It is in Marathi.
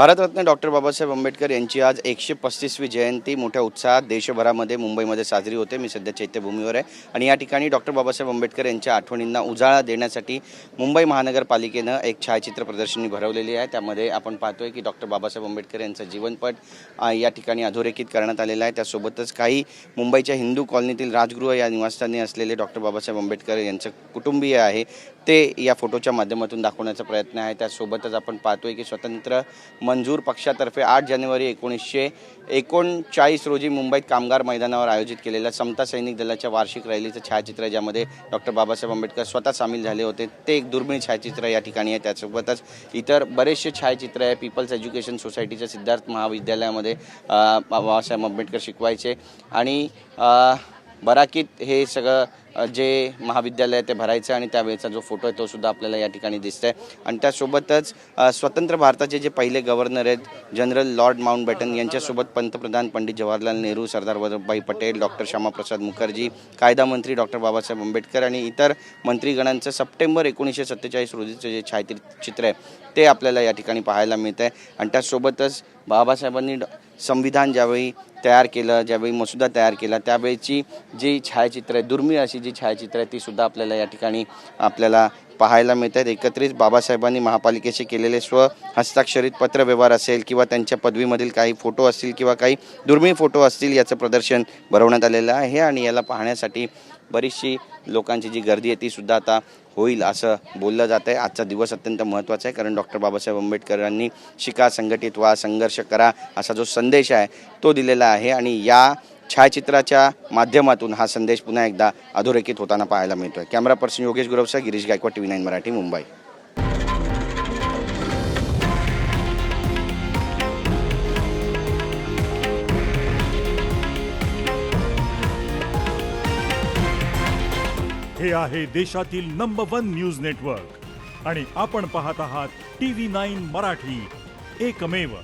भारतरत्न डॉक्टर बाबासाहेब आंबेडकर यांची आज 135वी जयंती मोठ्या उत्साहात देशभरामध्ये मुंबईमध्ये साजरी होते। मी सध्या चैत्यभूमीवर आहे आणि या ठिकाणी डॉक्टर बाबासाहेब आंबेडकर यांच्या आठवणींना उजाळा देण्यासाठी मुंबई महानगरपालिकेनं एक छायाचित्र प्रदर्शनी भरवलेली आहे। त्यामध्ये आपण पाहतोय की डॉक्टर बाबासाहेब आंबेडकर यांचा जीवनपट या ठिकाणी अधोरेखित करण्यात आलेला आहे। त्यासोबतच काही मुंबईच्या हिंदू कॉलनीतील राजगृह या निवासस्थानी असलेले डॉक्टर बाबासाहेब आंबेडकर यांचं कुटुंबीय आहे ते या फोटोच्या माध्यमातून दाखवण्याचा प्रयत्न आहे। त्यासोबतच आपण पाहतोय की स्वतंत्र मंजूर पक्षातर्फे 8 जानेवारी 1939 रोजी मुंबईत कामगार मैदानावर आयोजित केलेल्या समता सैनिक दलाच्या वार्षिक रॅलीचं छायाचित्र आहे, ज्यामध्ये डॉक्टर बाबासाहेब आंबेडकर स्वतः सामील झाले होते। ते एक दुर्मिळ छायाचित्र या ठिकाणी आहे। त्यासोबतच इतर बरेचसे छायाचित्र आहे। पीपल्स एज्युकेशन सोसायटीच्या सिद्धार्थ महाविद्यालयामध्ये बाबासाहेब आंबेडकर शिकवायचे आणि बराकीत हे सगळं जे महाविद्यालय ते भरायचं आणि त्यावेळेचा जो फोटो आहे तो सुद्धा आपल्याला या ठिकाणी दिसतंय। आणि त्यासोबतच स्वतंत्र भारताचे जे पहिले गव्हर्नर आहेत जनरल लॉर्ड माउंटबॅटन यांच्यासोबत पंतप्रधान पंडित जवाहरलाल नेहरू, सरदार वल्लभभाई पटेल, डॉक्टर श्यामाप्रसाद मुखर्जी, कायदा मंत्री डॉक्टर बाबासाहेब आंबेडकर आणि इतर मंत्रीगणांचं सप्टेंबर 1947 रोजीचं जे छायाचित्र आहे ते आपल्याला या ठिकाणी पाहायला मिळतं आहे। आणि त्यासोबतच बाबासाहेबांनी संविधान ज्यावेळी तयार केलं, ज्यावेळी मसुदा तयार केला त्यावेळीची जी छायाचित्र आहे, दुर्मिळ अशी जी छायाचित्र आहे ती सुद्धा आपल्याला या ठिकाणी पाहायला मिळतात। एकत्रित बाबासाहेबांनी महापालिकेशी केलेले हस्ताक्षरित पत्रव्यवहार असेल किंवा त्यांच्या पदवीमधील काही फोटो असतील किंवा काही दुर्मिळ फोटो असतील याचं प्रदर्शन भरवण्यात आलेलं आहे आणि याला पाहण्यासाठी बरीचशी लोकांची जी गर्दी आहे ती सुद्धा आता होईल असं बोललं जात आहे। आजचा दिवस अत्यंत महत्त्वाचा आहे कारण डॉक्टर बाबासाहेब आंबेडकरांनी शिका, संघटित व्हा, संघर्ष करा असा जो संदेश आहे तो दिलेला आहे आणि या छायाचित्राच्या माध्यमातून हा संदेश पुन्हा एकदा अधोरेखित होताना पाहायला मिळतोय। कॅमेरा पर्सन योगेश गुरवसा, गिरीश गायकवाड, TV9 मराठी, मुंबई। हे आहे देशातील नंबर 1 न्यूज नेटवर्क आणि आपण पाहत आहात TV9 मराठी, एकमेव।